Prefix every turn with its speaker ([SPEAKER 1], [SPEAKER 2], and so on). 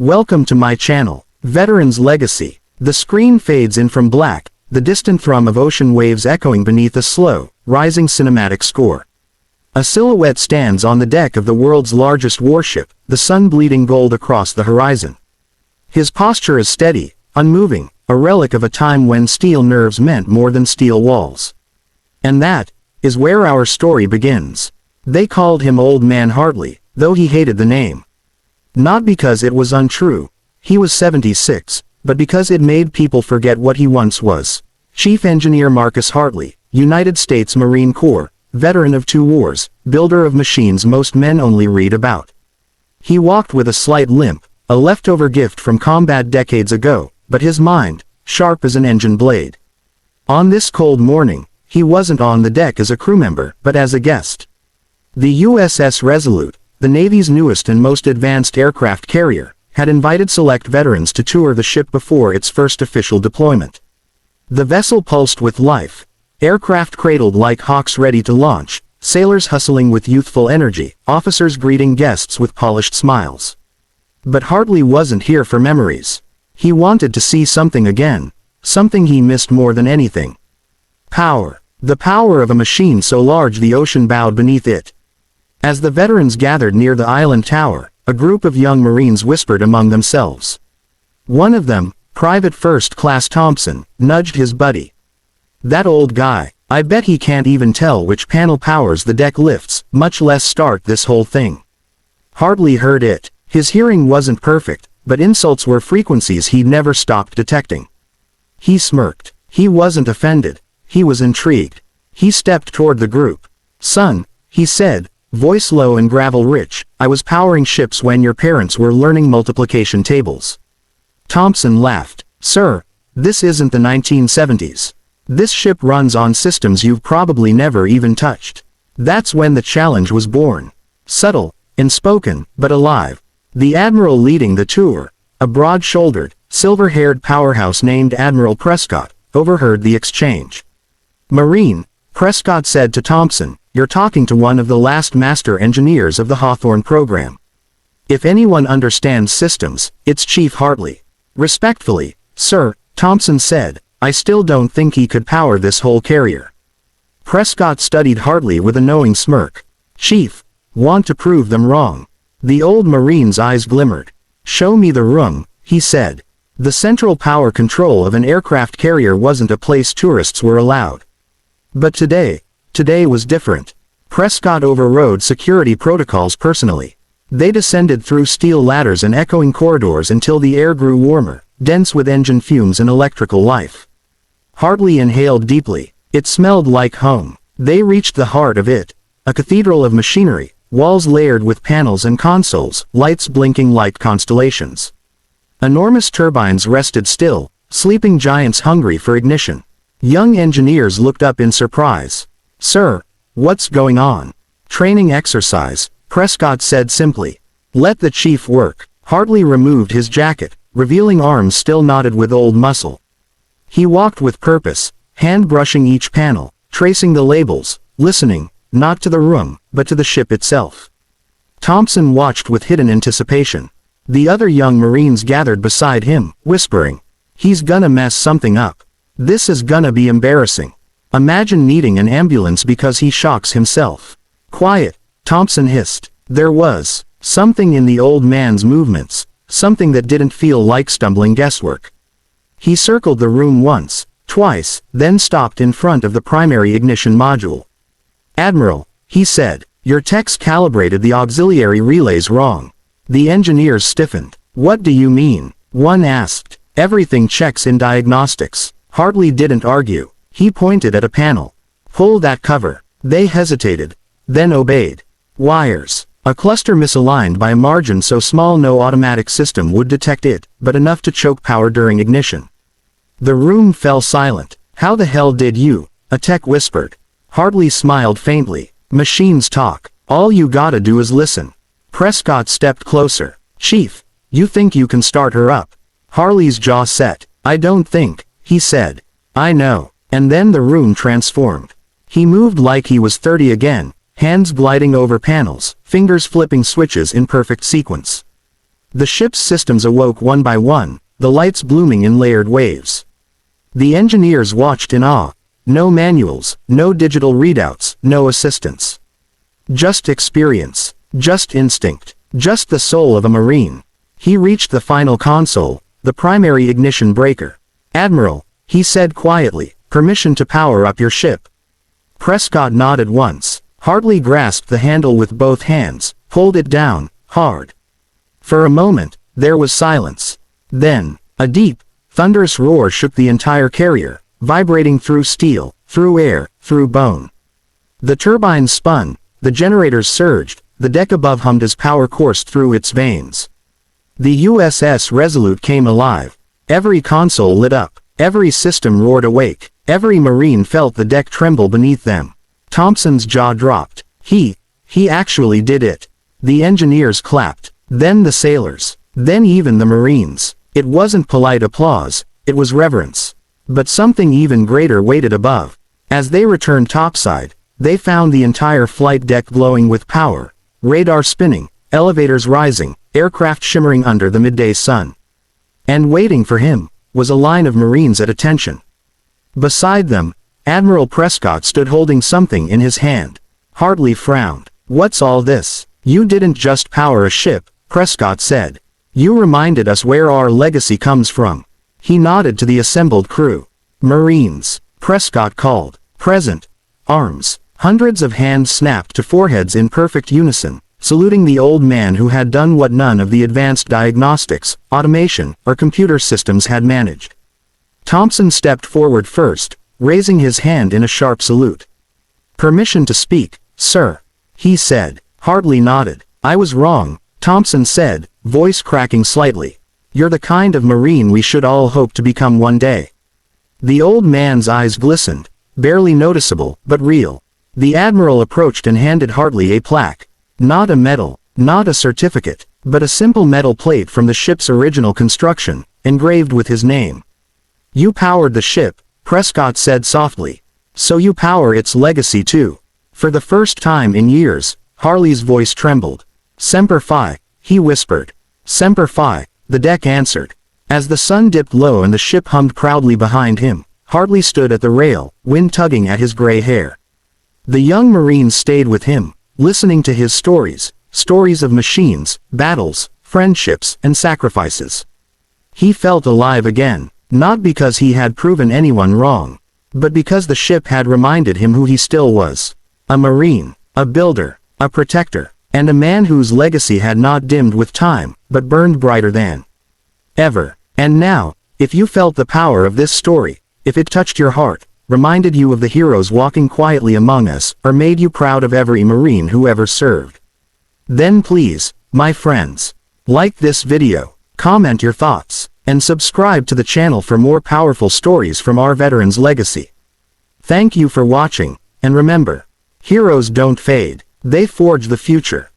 [SPEAKER 1] Welcome to my channel, Veteran's Legacy. The screen fades in from black, the distant thrum of ocean waves echoing beneath a slow, rising cinematic score. A silhouette stands on the deck of the world's largest warship, the sun bleeding gold across the horizon. His posture is steady, unmoving, a relic of a time when steel nerves meant more than steel walls. And that is where our story begins. They called him Old Man Hartley, though he hated the name. Not because it was untrue, he was 76, but because it made people forget what he once was. Chief Engineer Marcus Hartley, United States Marine Corps, veteran of 2 wars, builder of machines most men only read about. He walked with a slight limp, a leftover gift from combat decades ago, but his mind, sharp as an engine blade. On this cold morning, he wasn't on the deck as a crew member, but as a guest. The USS Resolute, the Navy's newest and most advanced aircraft carrier, had invited select veterans to tour the ship before its first official deployment. The vessel pulsed with life, aircraft cradled like hawks ready to launch, sailors hustling with youthful energy, officers greeting guests with polished smiles. But Hartley wasn't here for memories. He wanted to see something again, something he missed more than anything. Power. The power of a machine so large the ocean bowed beneath it. As the veterans gathered near the island tower, a group of young Marines whispered among themselves. One of them, Private First Class Thompson, nudged his buddy. "That old guy, I bet he can't even tell which panel powers the deck lifts, much less start this whole thing." Hartley heard it. His hearing wasn't perfect, but insults were frequencies he'd never stopped detecting. He smirked. He wasn't offended. He was intrigued. He stepped toward the group. "Son," he said, voice low and gravel-rich, "I was powering ships when your parents were learning multiplication tables." Thompson laughed. "Sir, this isn't the 1970s. This ship runs on systems you've probably never even touched." That's when the challenge was born. Subtle, unspoken, but alive. The Admiral leading the tour, a broad-shouldered, silver-haired powerhouse named Admiral Prescott, overheard the exchange. "Marine," Prescott said to Thompson, "you're talking to one of the last master engineers of the Hawthorne program. If anyone understands systems, it's Chief Hartley." "Respectfully, sir," Thompson said, "I still don't think he could power this whole carrier." Prescott studied Hartley with a knowing smirk. "Chief, want to prove them wrong?" The old Marine's eyes glimmered. "Show me the room," he said. The central power control of an aircraft carrier wasn't a place tourists were allowed. But today was different. Prescott overrode security protocols personally. They descended through steel ladders and echoing corridors until the air grew warmer, dense with engine fumes and electrical life. Hartley inhaled deeply. It smelled like home. They reached the heart of it. A cathedral of machinery, walls layered with panels and consoles, lights blinking like constellations. Enormous turbines rested still, sleeping giants hungry for ignition. Young engineers looked up in surprise. "Sir, what's going on?" "Training exercise," Prescott said simply. "Let the chief work." Hartley removed his jacket, revealing arms still knotted with old muscle. He walked with purpose, hand brushing each panel, tracing the labels, listening, not to the room, but to the ship itself. Thompson watched with hidden anticipation. The other young Marines gathered beside him, whispering, "He's gonna mess something up. This is gonna be embarrassing. Imagine needing an ambulance because he shocks himself." "Quiet," Thompson hissed. There was something in the old man's movements, something that didn't feel like stumbling guesswork. He circled the room once, twice, then stopped in front of the primary ignition module. "Admiral," he said, "your techs calibrated the auxiliary relays wrong." The engineers stiffened. "What do you mean?" one asked. "Everything checks in diagnostics." Hartley didn't argue. He pointed at a panel. "Pull that cover." They hesitated, then obeyed. Wires. A cluster misaligned by a margin so small no automatic system would detect it, but enough to choke power during ignition. The room fell silent. "How the hell did you?" a tech whispered. Hartley smiled faintly. "Machines talk. All you gotta do is listen." Prescott stepped closer. "Chief, you think you can start her up?" Hartley's jaw set. "I don't think," he said. "I know." And then the room transformed. He moved like he was 30 again, hands gliding over panels, fingers flipping switches in perfect sequence. The ship's systems awoke one by one, the lights blooming in layered waves. The engineers watched in awe. No manuals, no digital readouts, no assistance. Just experience, just instinct, just the soul of a Marine. He reached the final console, the primary ignition breaker. "Admiral," he said quietly, "permission to power up your ship." Prescott nodded once. Hartley grasped the handle with both hands, pulled it down, hard. For a moment, there was silence. Then, a deep, thunderous roar shook the entire carrier, vibrating through steel, through air, through bone. The turbines spun, the generators surged, the deck above hummed as power coursed through its veins. The USS Resolute came alive. Every console lit up, every system roared awake, every Marine felt the deck tremble beneath them. Thompson's jaw dropped. He actually did it. The engineers clapped, then the sailors, then even the Marines. It wasn't polite applause, it was reverence. But something even greater waited above. As they returned topside, they found the entire flight deck glowing with power, radar spinning, elevators rising, aircraft shimmering under the midday sun. And waiting for him was a line of Marines at attention. Beside them, Admiral Prescott stood holding something in his hand. Hartley frowned. "What's all this?" "You didn't just power a ship," Prescott said. "You reminded us where our legacy comes from." He nodded to the assembled crew. "Marines," Prescott called. "Present. Arms." Hundreds of hands snapped to foreheads in perfect unison, saluting the old man who had done what none of the advanced diagnostics, automation, or computer systems had managed. Thompson stepped forward first, raising his hand in a sharp salute. "Permission to speak, sir," he said. Hartley nodded. "I was wrong," Thompson said, voice cracking slightly. "You're the kind of Marine we should all hope to become one day." The old man's eyes glistened, barely noticeable, but real. The Admiral approached and handed Hartley a plaque. Not a medal, not a certificate, but a simple metal plate from the ship's original construction, engraved with his name. "You powered the ship," Prescott said softly. "So you power its legacy too." For the first time in years, Hartley's voice trembled. "Semper Fi," he whispered. "Semper Fi," the deck answered. As the sun dipped low and the ship hummed proudly behind him, Hartley stood at the rail, wind tugging at his gray hair. The young Marine stayed with him, listening to his stories, stories of machines, battles, friendships, and sacrifices. He felt alive again, not because he had proven anyone wrong, but because the ship had reminded him who he still was. A Marine, a builder, a protector, and a man whose legacy had not dimmed with time, but burned brighter than ever. And now, if you felt the power of this story, if it touched your heart, reminded you of the heroes walking quietly among us, or made you proud of every Marine who ever served, then please, my friends, like this video, comment your thoughts, and subscribe to the channel for more powerful stories from our veterans' legacy. Thank you for watching, and remember, heroes don't fade, they forge the future.